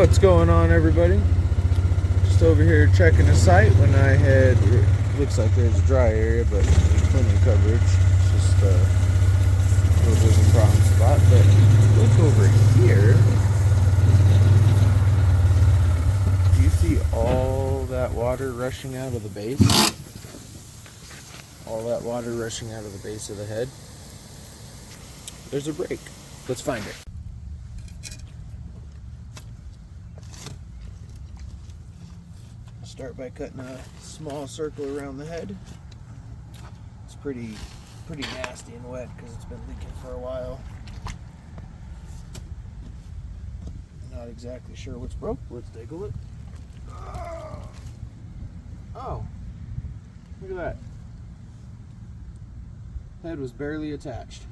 What's going on, everybody? Just over here checking the site when I had... Looks like there's a dry area, but there's plenty of coverage. It's just a little bit of a problem spot. But look over here. Do you see all that water rushing out of the base? All that water rushing out of the base of the head? There's a break. Let's find it. Start by cutting a small circle around the head. It's pretty nasty and wet because it's been leaking for a while. Not exactly sure what's broke. Let's take a look. Oh, look at that. Head was barely attached.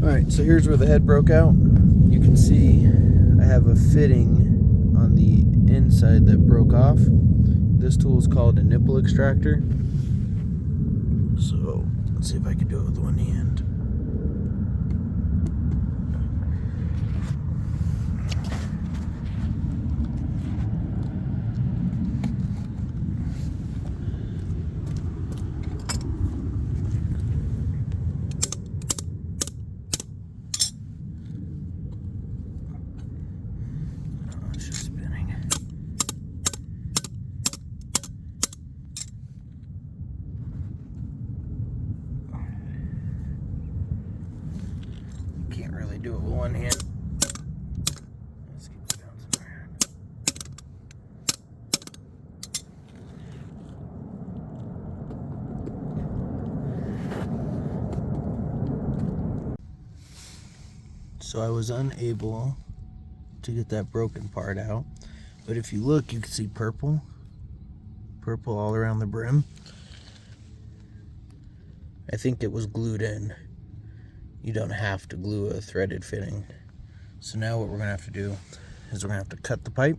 Alright, so here's where the head broke out. You can see I have a fitting on the inside that broke off. This tool is called a nipple extractor. So, let's see if I can do it with one hand. Can't really do it with one hand. Let's keep it bouncing around. So I was unable to get that broken part out, but if you look, you can see purple all around the brim. I think it was glued in. You don't have to glue a threaded fitting, So now what we're gonna have to do is we're gonna have to cut the pipe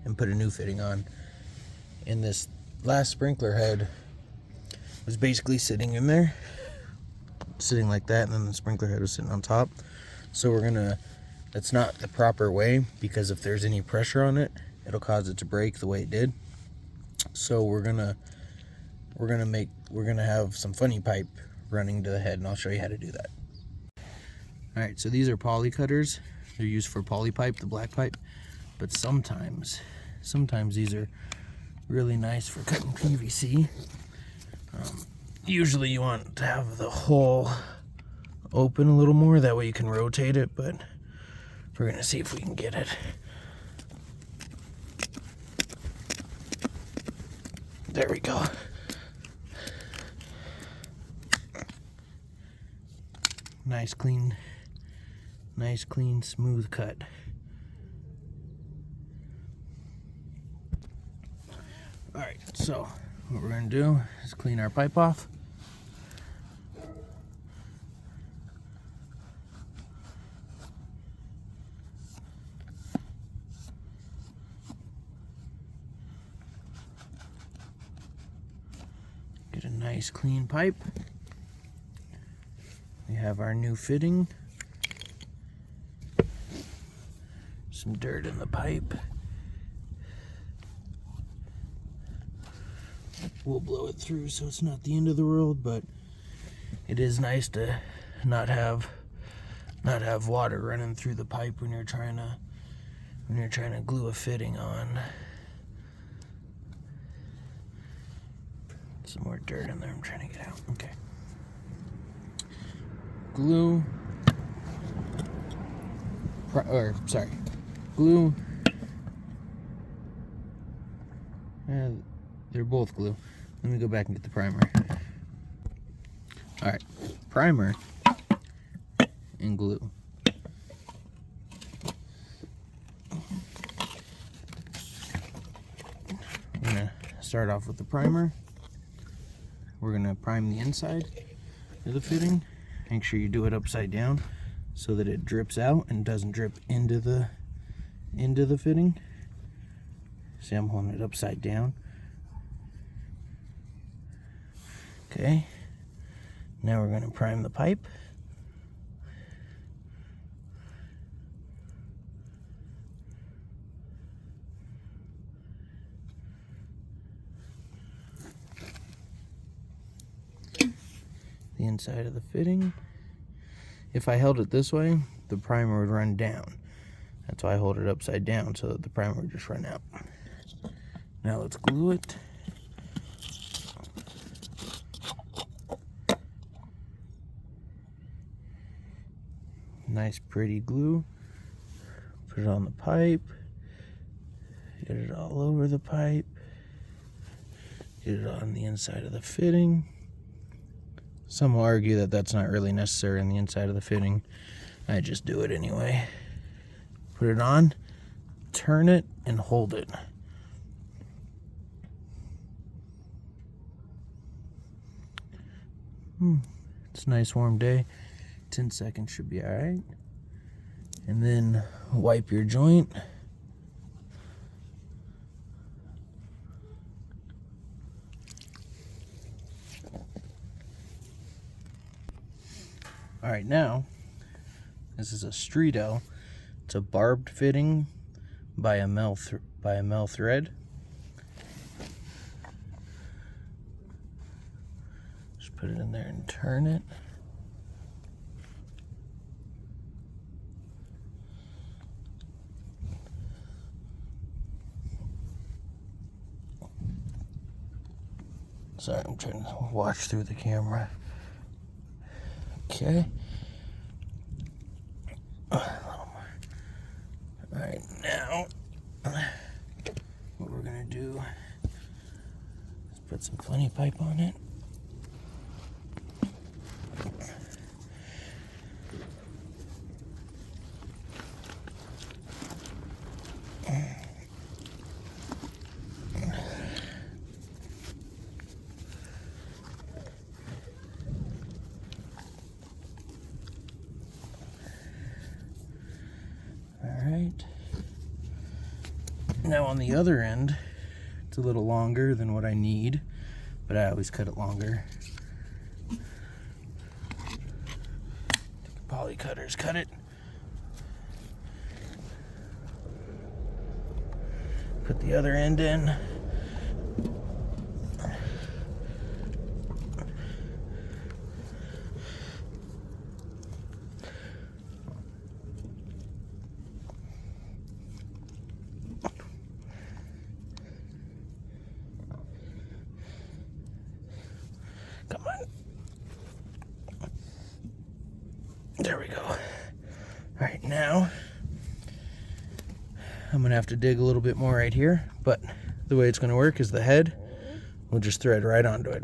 and put a new fitting on. And this last sprinkler head was basically sitting in there, sitting like that, and then the sprinkler head was sitting on top. So that's not the proper way, because if there's any pressure on it, it'll cause it to break the way it did. So we're gonna have some funny pipe running to the head, and I'll show you how to do that. All right, so these are poly cutters. They're used for poly pipe, the black pipe, but sometimes these are really nice for cutting PVC. Usually you want to have the hole open a little more, that way you can rotate it, but we're gonna see if we can get it. There we go. Nice clean, smooth cut. All right, so what we're gonna do is clean our pipe off. Get a nice clean pipe. We have our new fitting. Some dirt in the pipe. We'll blow it through so it's not the end of the world, but it is nice to not have water running through the pipe when you're trying to glue a fitting on. Some more dirt in there I'm trying to get out. Okay. Glue. Glue. And they're both glue. Let me go back and get the primer. Alright, primer and glue. I'm gonna start off with the primer. We're gonna prime the inside of the fitting. Make sure you do it upside down so that it drips out and doesn't drip into the fitting. See, I'm holding it upside down. Okay, now we're going to prime the pipe. The inside of the fitting. If I held it this way, the primer would run down. That's why I hold it upside down, so that the primer would just run out. Now let's glue it. Nice pretty glue. Put it on the pipe. Get it all over the pipe. Get it on the inside of the fitting. Some will argue that that's not really necessary on the inside of the fitting. I just do it anyway. Put it on, turn it, and hold it. It's a nice warm day. 10 seconds should be alright. And then wipe your joint. Alright, now, this is a Streeto. It's a barbed fitting by a Mel thread. Just put it in there and turn it. Sorry, I'm trying to watch through the camera. Okay. A little more. Alright, now what we're gonna do is put some funny pipe on it. Now on the other end, it's a little longer than what I need, but I always cut it longer. Poly cutters, cut it. Put the other end in. Come on. There we go. All right, now I'm gonna have to dig a little bit more right here, but the way it's gonna work is the head will just thread right onto it.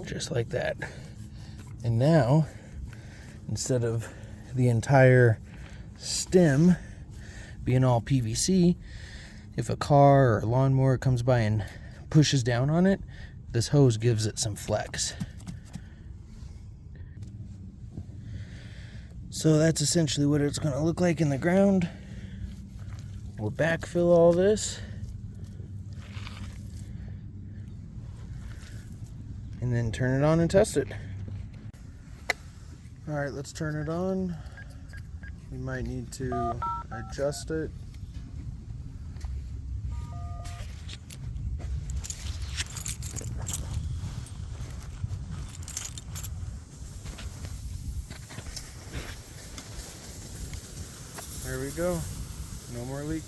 Just like that. And now, instead of the entire stem being all PVC, if a car or a lawnmower comes by and pushes down on it, this hose gives it some flex. So that's essentially what it's going to look like in the ground. We'll backfill all this. And then turn it on and test it. All right, let's turn it on. We might need to adjust it. There we go. No more leak.